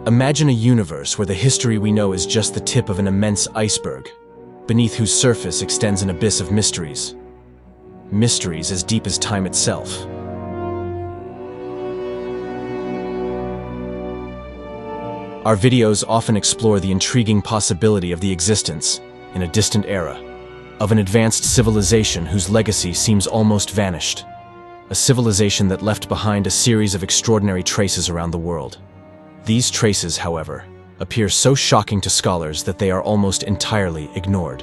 Imagine a universe where the history we know is just the tip of an immense iceberg, beneath whose surface extends an abyss of mysteries. Mysteries as deep as time itself. Our videos often explore the intriguing possibility of the existence, in a distant era, of an advanced civilization whose legacy seems almost vanished. A civilization that left behind a series of extraordinary traces around the world. These traces, however, appear so shocking to scholars that they are almost entirely ignored.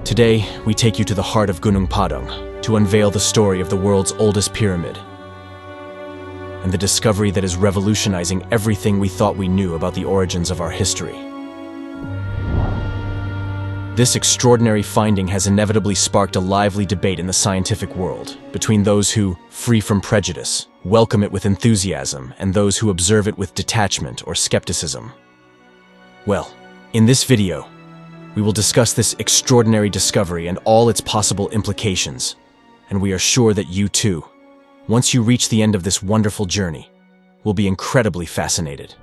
Today, we take you to the heart of Gunung Padang to unveil the story of the world's oldest pyramid and the discovery that is revolutionizing everything we thought we knew about the origins of our history. This extraordinary finding has inevitably sparked a lively debate in the scientific world between those who, free from prejudice, welcome it with enthusiasm and those who observe it with detachment or skepticism. Well, in this video, we will discuss this extraordinary discovery and all its possible implications, and we are sure that you too, once you reach the end of this wonderful journey, will be incredibly fascinated.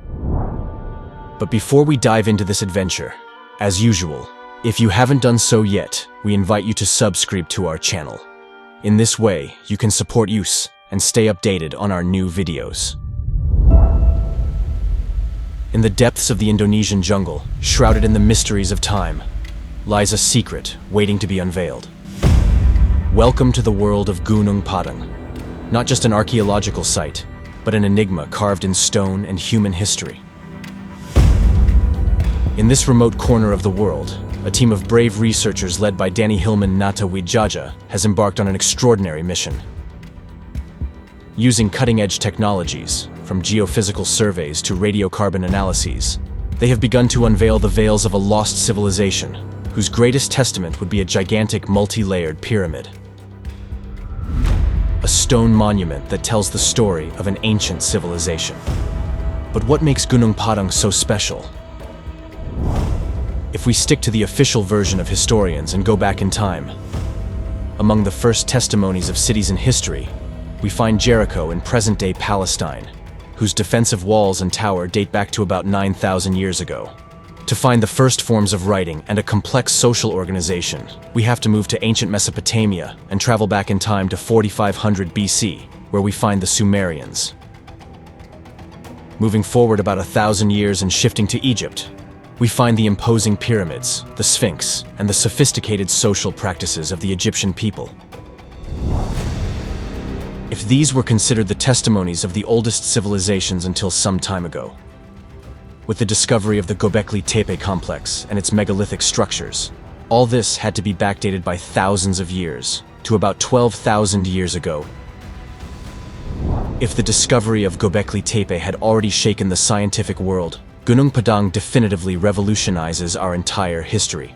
But before we dive into this adventure, as usual, if you haven't done so yet, we invite you to subscribe to our channel. In this way, you can support us and stay updated on our new videos. In the depths of the Indonesian jungle, shrouded in the mysteries of time, lies a secret waiting to be unveiled. Welcome to the world of Gunung Padang. Not just an archaeological site, but an enigma carved in stone and human history. In this remote corner of the world, a team of brave researchers led by Danny Hilman Natawidjaja has embarked on an extraordinary mission. Using cutting-edge technologies, from geophysical surveys to radiocarbon analyses, they have begun to unveil the veils of a lost civilization, whose greatest testament would be a gigantic multi-layered pyramid. A stone monument that tells the story of an ancient civilization. But what makes Gunung Padang so special? If we stick to the official version of historians and go back in time, among the first testimonies of cities in history, we find Jericho in present-day Palestine, whose defensive walls and tower date back to about 9,000 years ago. To find the first forms of writing and a complex social organization, we have to move to ancient Mesopotamia and travel back in time to 4500 BC, where we find the Sumerians. Moving forward about 1,000 years and shifting to Egypt, we find the imposing pyramids, the Sphinx, and the sophisticated social practices of the Egyptian people. If these were considered the testimonies of the oldest civilizations until some time ago, with the discovery of the Göbekli Tepe complex and its megalithic structures, all this had to be backdated by thousands of years, to about 12,000 years ago. If the discovery of Göbekli Tepe had already shaken the scientific world, Gunung Padang definitively revolutionizes our entire history.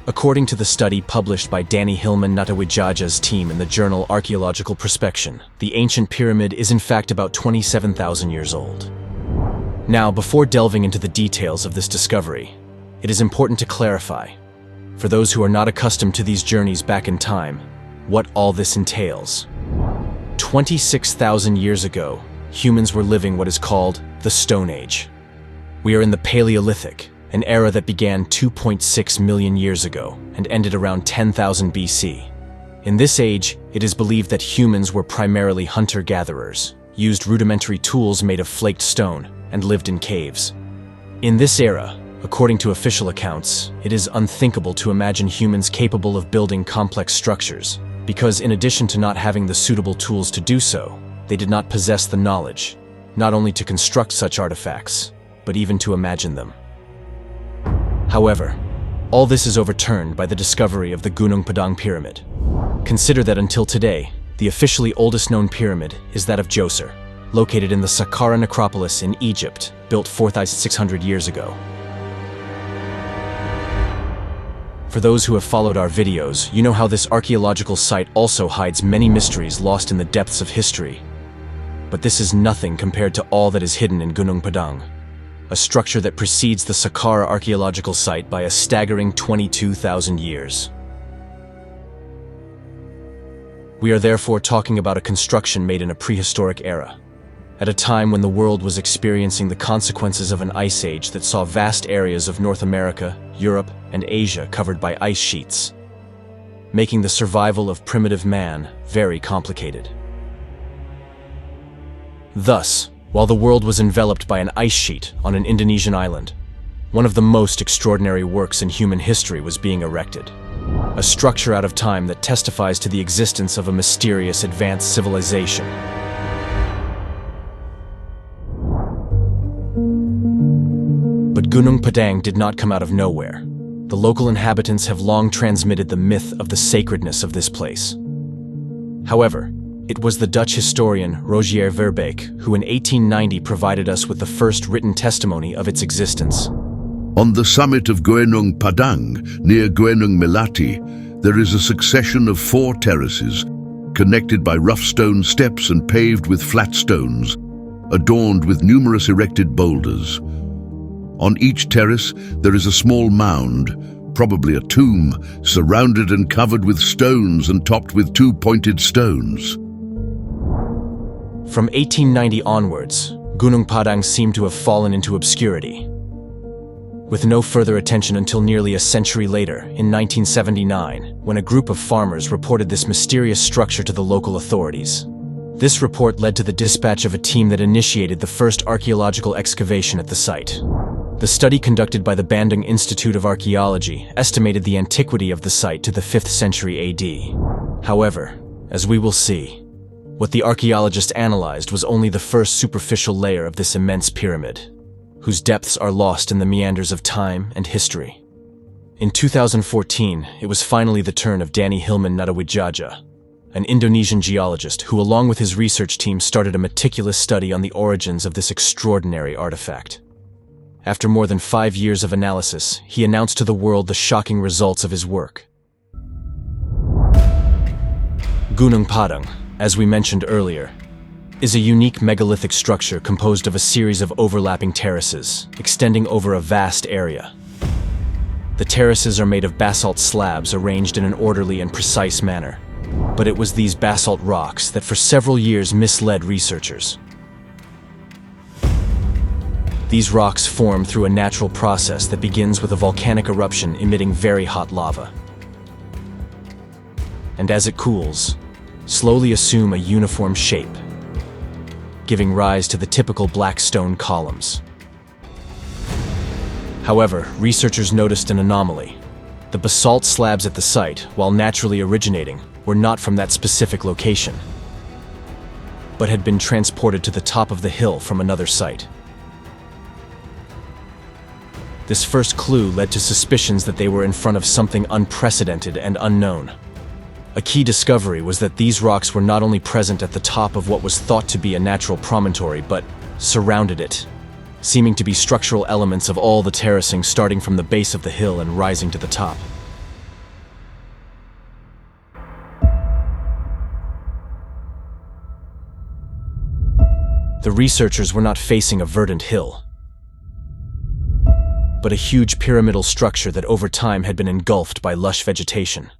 According to the study published by Danny Hilman Natawidjaja's team in the journal Archaeological Prospection, the ancient pyramid is in fact about 27,000 years old. Now, before delving into the details of this discovery, it is important to clarify, for those who are not accustomed to these journeys back in time, what all this entails. 26,000 years ago, humans were living what is called the Stone Age. We are in the Paleolithic, an era that began 2.6 million years ago and ended around 10,000 BC. In this age, it is believed that humans were primarily hunter-gatherers, used rudimentary tools made of flaked stone, and lived in caves. In this era, according to official accounts, it is unthinkable to imagine humans capable of building complex structures, because in addition to not having the suitable tools to do so, they did not possess the knowledge, not only to construct such artifacts, but even to imagine them. However, all this is overturned by the discovery of the Gunung Padang pyramid. Consider that until today, the officially oldest known pyramid is that of Djoser, located in the Saqqara necropolis in Egypt, built 4,600 years ago. For those who have followed our videos, you know how this archaeological site also hides many mysteries lost in the depths of history. But this is nothing compared to all that is hidden in Gunung Padang, a structure that precedes the Saqqara archaeological site by a staggering 22,000 years. We are therefore talking about a construction made in a prehistoric era, at a time when the world was experiencing the consequences of an ice age that saw vast areas of North America, Europe, and Asia covered by ice sheets, making the survival of primitive man very complicated. Thus, while the world was enveloped by an ice sheet on an Indonesian island, one of the most extraordinary works in human history was being erected. A structure out of time that testifies to the existence of a mysterious advanced civilization. But Gunung Padang did not come out of nowhere. The local inhabitants have long transmitted the myth of the sacredness of this place. However, it was the Dutch historian Rogier Verbeek who in 1890 provided us with the first written testimony of its existence. On the summit of Gunung Padang, near Gunung Melati, there is a succession of 4 terraces, connected by rough stone steps and paved with flat stones, adorned with numerous erected boulders. On each terrace, there is a small mound, probably a tomb, surrounded and covered with stones and topped with 2 pointed stones. From 1890 onwards, Gunung Padang seemed to have fallen into obscurity, with no further attention until nearly a century later, in 1979, when a group of farmers reported this mysterious structure to the local authorities. This report led to the dispatch of a team that initiated the first archaeological excavation at the site. The study conducted by the Bandung Institute of Archaeology estimated the antiquity of the site to the 5th century AD. However, as we will see, what the archaeologists analyzed was only the first superficial layer of this immense pyramid, whose depths are lost in the meanders of time and history. In 2014, it was finally the turn of Danny Hilman Natawidjaja, an Indonesian geologist who, along with his research team, started a meticulous study on the origins of this extraordinary artifact. After more than 5 years of analysis, he announced to the world the shocking results of his work. Gunung Padang, as we mentioned earlier, is a unique megalithic structure composed of a series of overlapping terraces, extending over a vast area. The terraces are made of basalt slabs arranged in an orderly and precise manner, but it was these basalt rocks that for several years misled researchers. These rocks form through a natural process that begins with a volcanic eruption emitting very hot lava. And as it cools, slowly assume a uniform shape, giving rise to the typical black stone columns. However, researchers noticed an anomaly. The basalt slabs at the site, while naturally originating, were not from that specific location, but had been transported to the top of the hill from another site. This first clue led to suspicions that they were in front of something unprecedented and unknown. A key discovery was that these rocks were not only present at the top of what was thought to be a natural promontory, but surrounded it, seeming to be structural elements of all the terracing starting from the base of the hill and rising to the top. The researchers were not facing a verdant hill, but a huge pyramidal structure that over time had been engulfed by lush vegetation.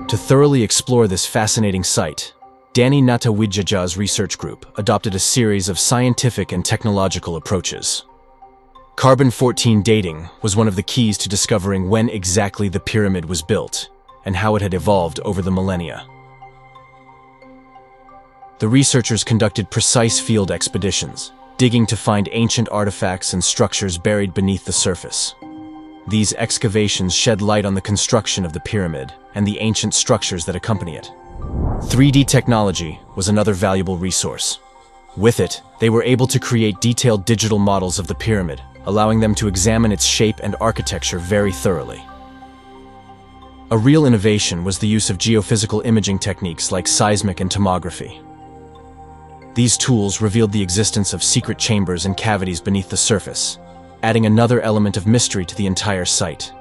To thoroughly explore this fascinating site, Danny Natawidjaja's research group adopted a series of scientific and technological approaches. Carbon-14 dating was one of the keys to discovering when exactly the pyramid was built and how it had evolved over the millennia. The researchers conducted precise field expeditions, digging to find ancient artifacts and structures buried beneath the surface. These excavations shed light on the construction of the pyramid and the ancient structures that accompany it. 3D technology was another valuable resource. With it, they were able to create detailed digital models of the pyramid, allowing them to examine its shape and architecture very thoroughly. A real innovation was the use of geophysical imaging techniques like seismic and tomography. These tools revealed the existence of secret chambers and cavities beneath the surface, adding another element of mystery to the entire site.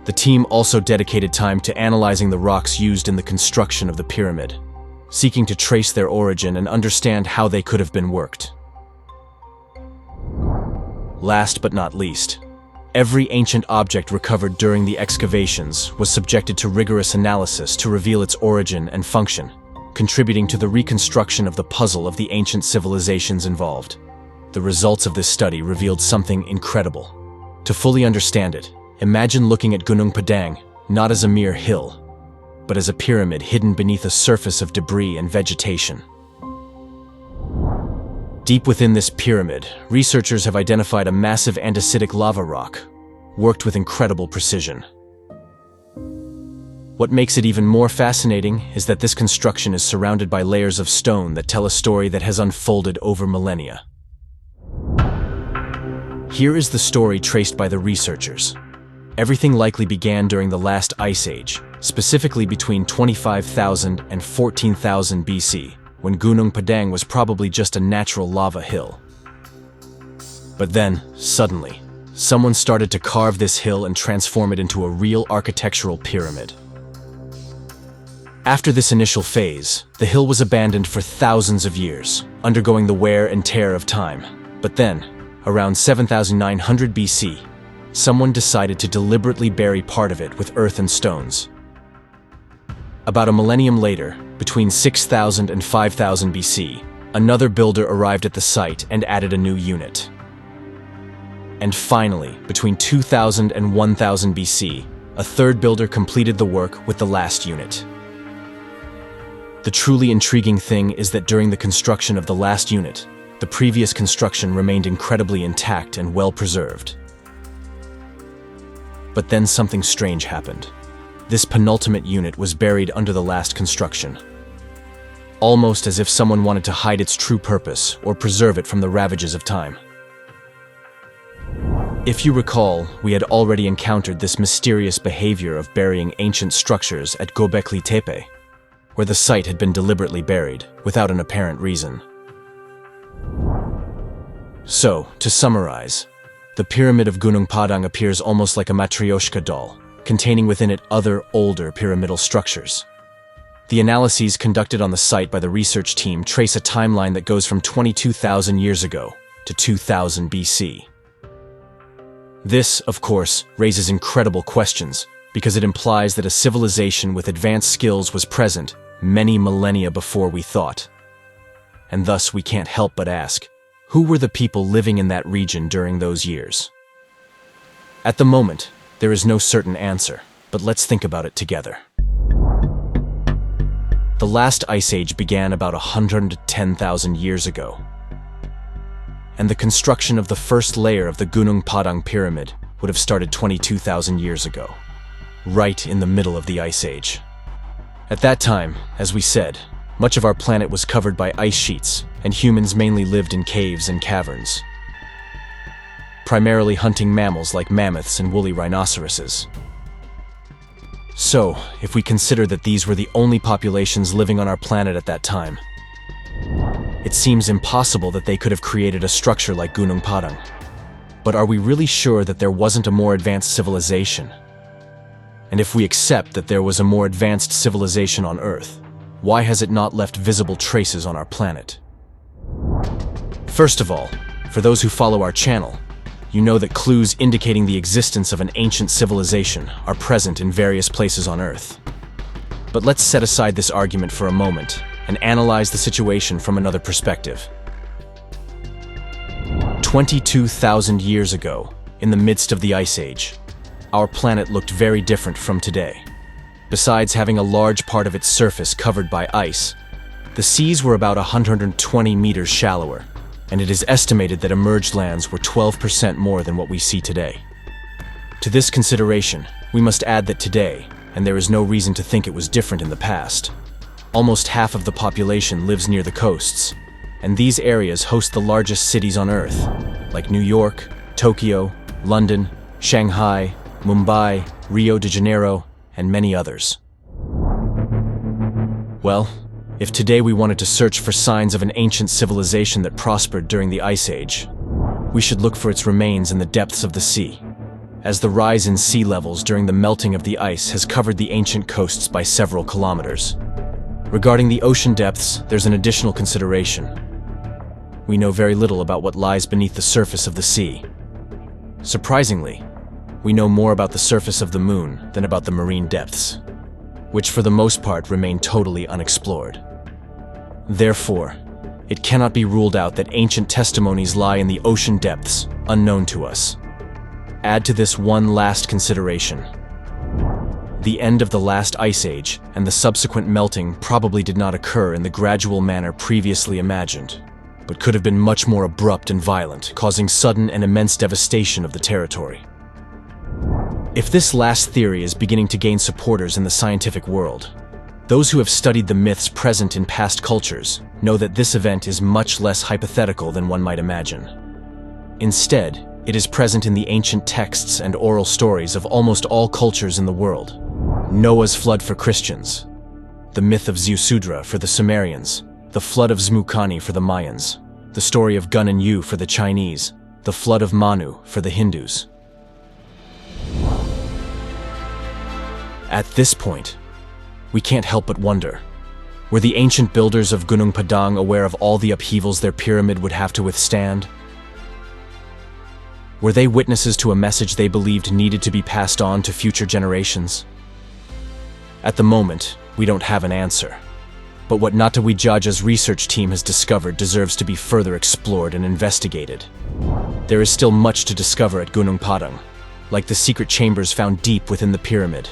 The team also dedicated time to analyzing the rocks used in the construction of the pyramid, seeking to trace their origin and understand how they could have been worked. Last but not least, every ancient object recovered during the excavations was subjected to rigorous analysis to reveal its origin and function, contributing to the reconstruction of the puzzle of the ancient civilizations involved. The results of this study revealed something incredible. To fully understand it, imagine looking at Gunung Padang not as a mere hill, but as a pyramid hidden beneath a surface of debris and vegetation. Deep within this pyramid, researchers have identified a massive andesitic lava rock, worked with incredible precision. What makes it even more fascinating is that this construction is surrounded by layers of stone that tell a story that has unfolded over millennia. Here is the story traced by the researchers. Everything likely began during the last ice age, specifically between 25,000 and 14,000 BC, when Gunung Padang was probably just a natural lava hill. But then, suddenly, someone started to carve this hill and transform it into a real architectural pyramid. After this initial phase, the hill was abandoned for thousands of years, undergoing the wear and tear of time. But then, around 7,900 BC, someone decided to deliberately bury part of it with earth and stones. About a millennium later, between 6,000 and 5,000 BC, another builder arrived at the site and added a new unit. And finally, between 2000 and 1000 BC, a third builder completed the work with the last unit. The truly intriguing thing is that during the construction of the last unit, the previous construction remained incredibly intact and well preserved. But then something strange happened. This penultimate unit was buried under the last construction, almost as if someone wanted to hide its true purpose or preserve it from the ravages of time. If you recall, we had already encountered this mysterious behavior of burying ancient structures at Göbekli Tepe, where the site had been deliberately buried without an apparent reason. So, to summarize, the pyramid of Gunung Padang appears almost like a Matryoshka doll, containing within it other, older pyramidal structures. The analyses conducted on the site by the research team trace a timeline that goes from 22,000 years ago to 2000 BC. This, of course, raises incredible questions, because it implies that a civilization with advanced skills was present many millennia before we thought. And thus we can't help but ask, who were the people living in that region during those years? At the moment, there is no certain answer, but let's think about it together. The last ice age began about 110,000 years ago, and the construction of the first layer of the Gunung Padang pyramid would have started 22,000 years ago, right in the middle of the ice age. At that time, as we said, much of our planet was covered by ice sheets, and humans mainly lived in caves and caverns, primarily hunting mammals like mammoths and woolly rhinoceroses. So, if we consider that these were the only populations living on our planet at that time, it seems impossible that they could have created a structure like Gunung Padang. But are we really sure that there wasn't a more advanced civilization? And if we accept that there was a more advanced civilization on Earth, why has it not left visible traces on our planet? First of all, for those who follow our channel, you know that clues indicating the existence of an ancient civilization are present in various places on Earth. But let's set aside this argument for a moment and analyze the situation from another perspective. 22,000 years ago, in the midst of the Ice Age, our planet looked very different from today. Besides having a large part of its surface covered by ice, the seas were about 120 meters shallower, and it is estimated that emerged lands were 12% more than what we see today. To this consideration, we must add that today, and there is no reason to think it was different in the past, almost half of the population lives near the coasts, and these areas host the largest cities on Earth, like New York, Tokyo, London, Shanghai, Mumbai, Rio de Janeiro, and many others. Well, if today we wanted to search for signs of an ancient civilization that prospered during the Ice Age, we should look for its remains in the depths of the sea, as the rise in sea levels during the melting of the ice has covered the ancient coasts by several kilometers. Regarding the ocean depths, there's an additional consideration. We know very little about what lies beneath the surface of the sea. Surprisingly, we know more about the surface of the moon than about the marine depths, which for the most part remain totally unexplored. Therefore, it cannot be ruled out that ancient testimonies lie in the ocean depths, unknown to us. Add to this one last consideration. The end of the last ice age and the subsequent melting probably did not occur in the gradual manner previously imagined, but could have been much more abrupt and violent, causing sudden and immense devastation of the territory. If this last theory is beginning to gain supporters in the scientific world, those who have studied the myths present in past cultures know that this event is much less hypothetical than one might imagine. Instead, it is present in the ancient texts and oral stories of almost all cultures in the world. Noah's flood for Christians, the myth of Ziusudra for the Sumerians, the flood of Zmukhani for the Mayans, the story of Gun and Yu for the Chinese, the flood of Manu for the Hindus. At this point, we can't help but wonder, were the ancient builders of Gunung Padang aware of all the upheavals their pyramid would have to withstand? Were they witnesses to a message they believed needed to be passed on to future generations? At the moment, we don't have an answer. But what Natawidjaja's research team has discovered deserves to be further explored and investigated. There is still much to discover at Gunung Padang, like the secret chambers found deep within the pyramid.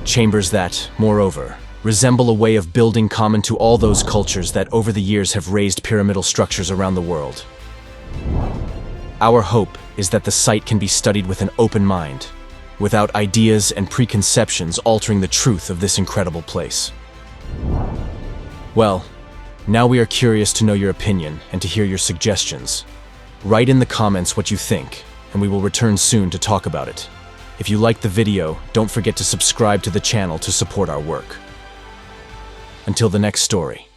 Chambers that, moreover, resemble a way of building common to all those cultures that over the years have raised pyramidal structures around the world. Our hope is that the site can be studied with an open mind, without ideas and preconceptions altering the truth of this incredible place. Well, now we are curious to know your opinion and to hear your suggestions. Write in the comments what you think, and we will return soon to talk about it. If you liked the video, don't forget to subscribe to the channel to support our work. Until the next story.